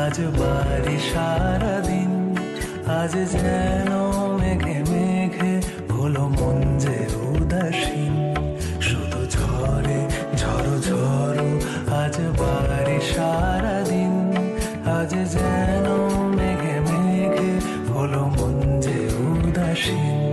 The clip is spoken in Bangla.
আজ বাড়ি সারাদিন, আজ যেন মেঘে মেঘে হলো মন যে উদাসীন। শুধু ঝরে ঝড়ো ঝড়ো আজ বাড়ি সারাদিন, আজ যেন মেঘে মেঘে হলো মন যে উদাসীন।